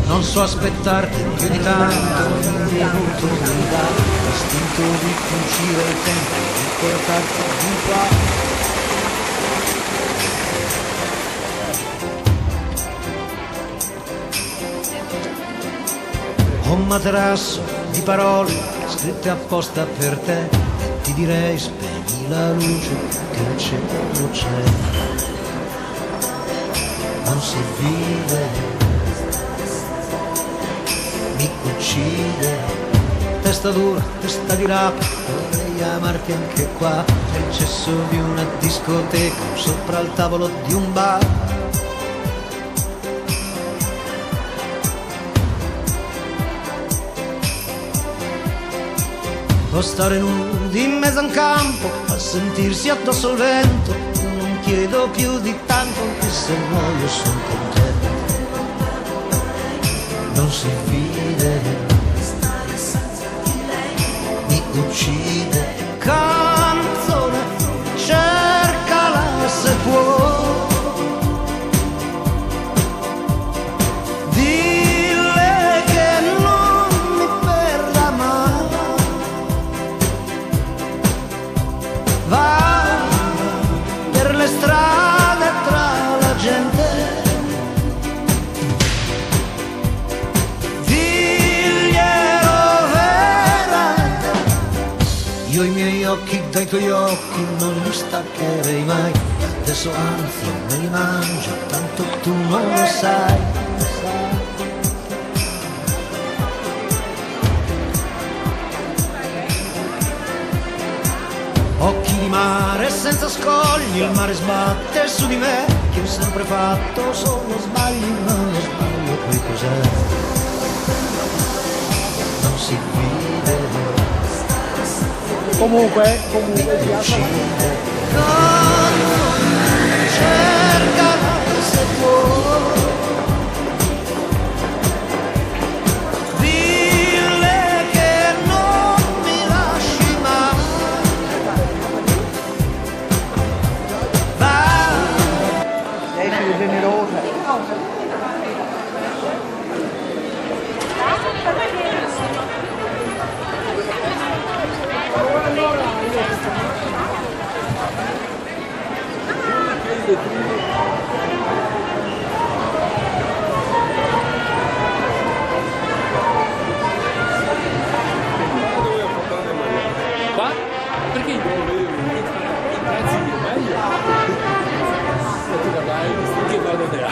Non so aspettarti più di tanto, un minuto mi dà l'istinto di fuggire il tempo, di portarti di qua. Ho un materasso di parole scritte apposta per te, ti direi spegni la luce che il cielo c'è, non si vive. Mi uccide, testa dura, testa di rapa, vorrei amarti anche qua, nel cesso di una discoteca, sopra il tavolo di un bar. O stare nudi in mezzo a un campo, a sentirsi addosso al vento, non chiedo più di tanto, anche se muoio sono contento. Non si vide, mi uccide. Canzone, cercala se può, dille che non mi perda mai. Va per le strade tra la gente, io i miei occhi dai tuoi occhi non li staccherei mai, adesso anzi me li mangio, tanto tu non lo sai. Occhi di mare senza scogli, il mare sbatte su di me, che ho sempre fatto solo sbagli, non lo sbaglio, poi cos'è? Non si vede. Comunque cerca se può, dille che non mi lasci mai. Va. lei è più generosa. Qua? Perché i prezzi di meglio? Tu guardai, che vado te là.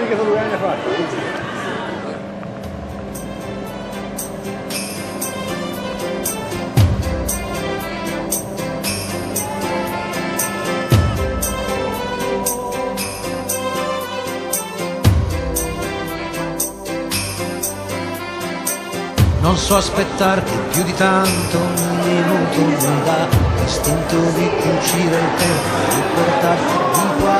Che sono 2 anni fa. Non so aspettarti più di tanto, un minuto mi dà l'istinto di cucire il tempo, di portarti di qua.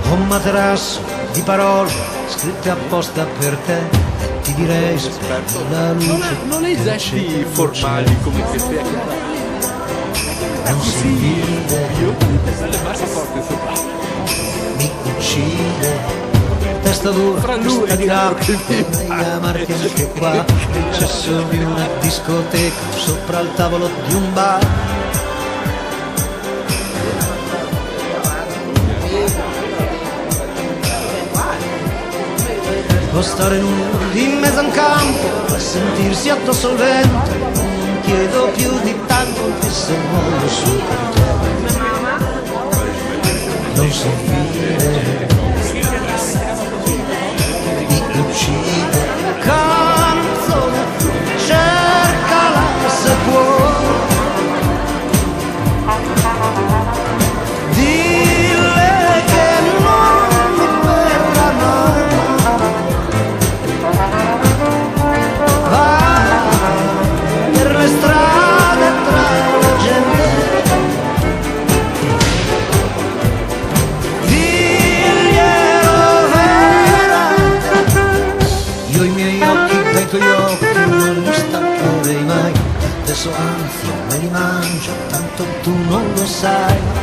Ho un materasso di parole scritte apposta per te, ti direi spegni la luce. Non hai gesti formali come questi a chiara. Non si vide, Le basse forte sopra. mi uccide, testa dura, testa di rapa, vorrei amarti anche qua, nel cesso di una discoteca, sopra il tavolo di un bar. O stare nudi in mezzo a un campo, a sentirsi addosso al vento, non chiedo più di tanto, anche se muoio non si vede, mi uccide. Canzone, cercala se può, dille che non mi perda mai. Va per le strade tra la gente, io i miei occhi dai tuoi occhi non li staccherei mai, adesso anzi me li mangio, tanto tu non lo sai.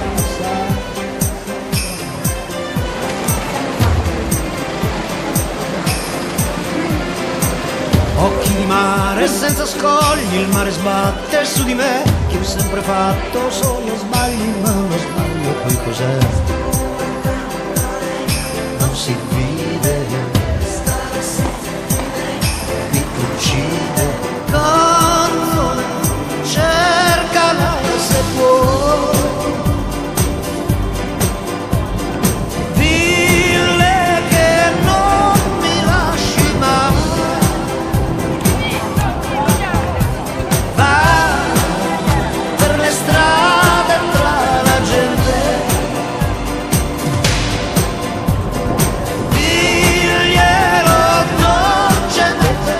Occhi di mare senza scogli, il mare sbatte su di me, che ho sempre fatto solo sbagli, ma uno sbaglio poi cos'è? Non si vede, mi uccide. Canzone, cercala se può, dille che non mi lasci mai. Va per le strade tra la gente, diglielo dolcemente.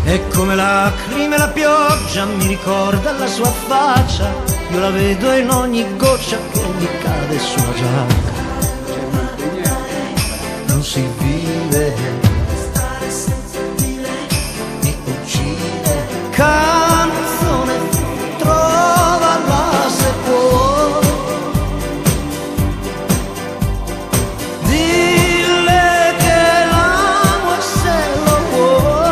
E come lacrime la pioggia mi ricorda la sua faccia, io la vedo in ogni goccia che mi cade sulla giacca. Non si vive, mi uccide. Canzone, trovala se può, dille che l'amo e se lo vuoi.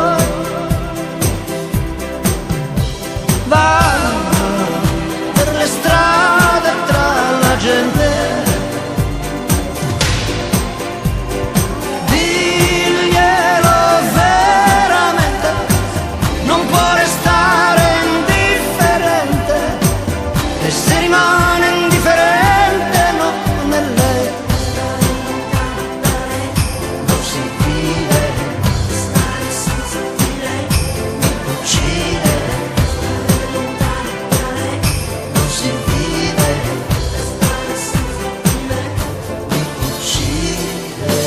Va per le strade tra la gente, diglielo veramente, non può restare indifferente, e se rimane indifferente non è lei. Non si vive, mi uccide. Non si vive, mi uccide.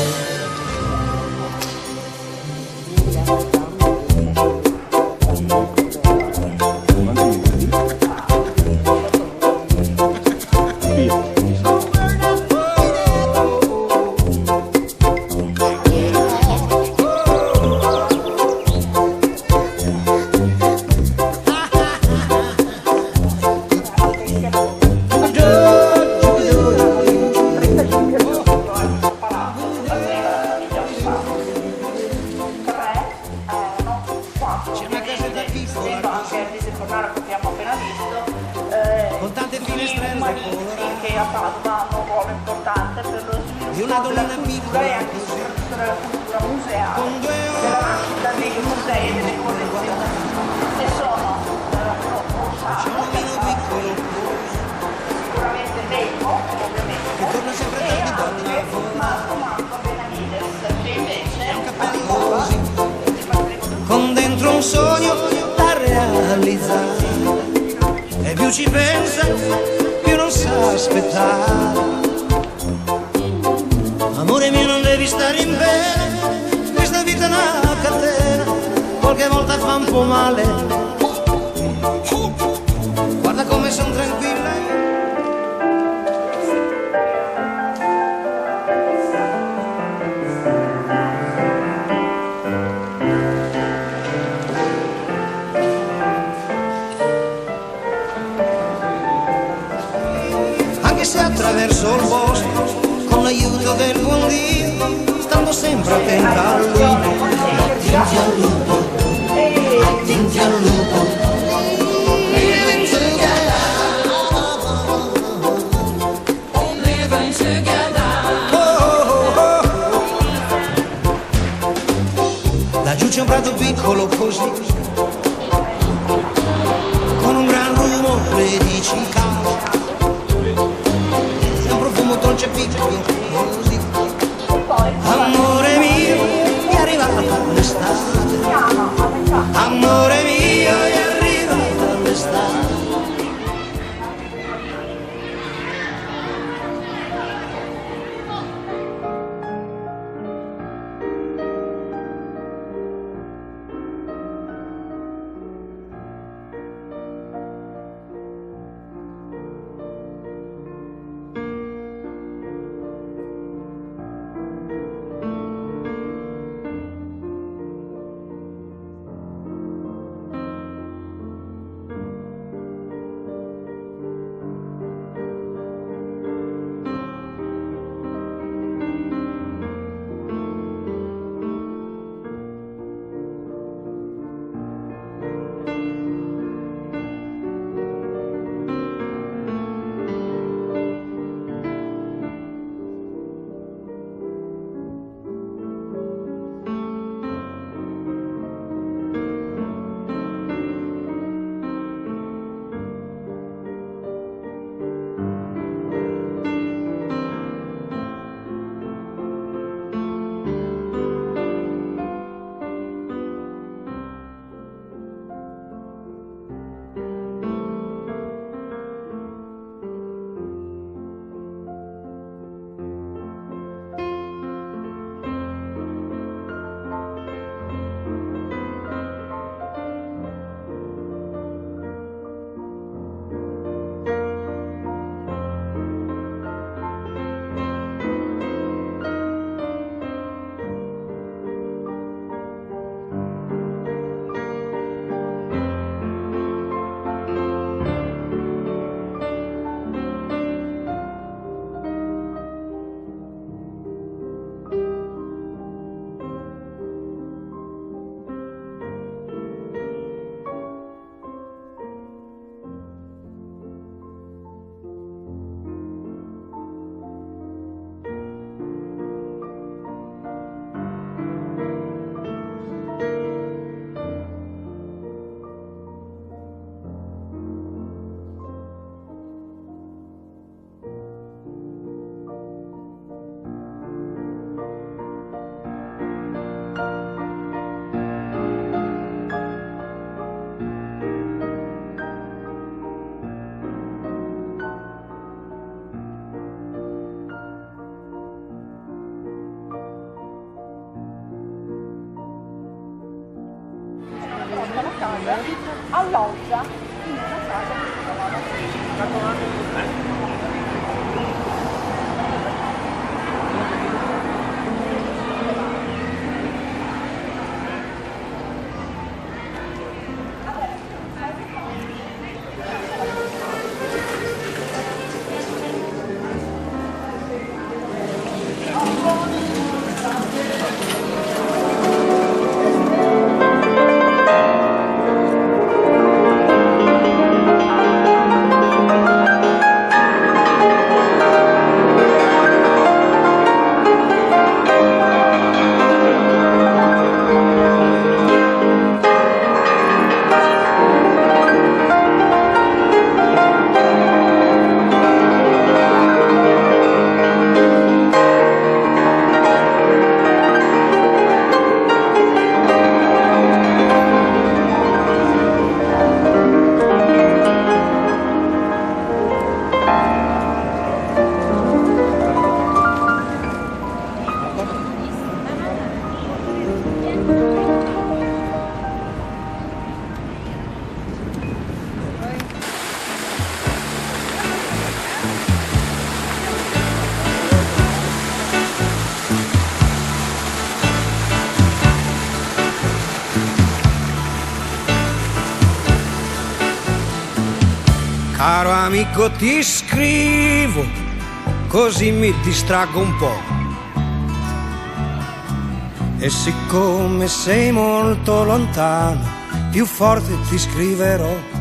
C'è una casetta piccola con tante finestrelle colorate, che a Padova hanno un ruolo importante per lo di una sviluppo della donna cultura piccola e anche così, soprattutto della cultura museale, con 2 della nascita dei musei e delle collezioni che sono c'è un bambino piccolo sicuramente bello, ovviamente, che torna sempre e tardi dopo anche la forma, Marco Benavides, che invece un cappello così, con dentro un sogno da realizzare, e più ci pensa più non sa aspettare. Amore mio, non devi stare in bene, questa vita è una catena, qualche volta fa un po' male. Guarda come son tranquilla, anche se attraverso il bosco con l'aiuto del buon Dio, stando sempre attenta al lupo, attenti al lupo, attenti al lupo. un prato piccolo così, con un gran rumore di cicale e un profumo dolce piccolo così. Amore mio, è arrivata l'estate, amore mio, è arrivata l'estate. alloggia in una casa che si chiamava Caro amico, ti scrivo, così mi distraggo un po'. E siccome sei molto lontano, più forte ti scriverò.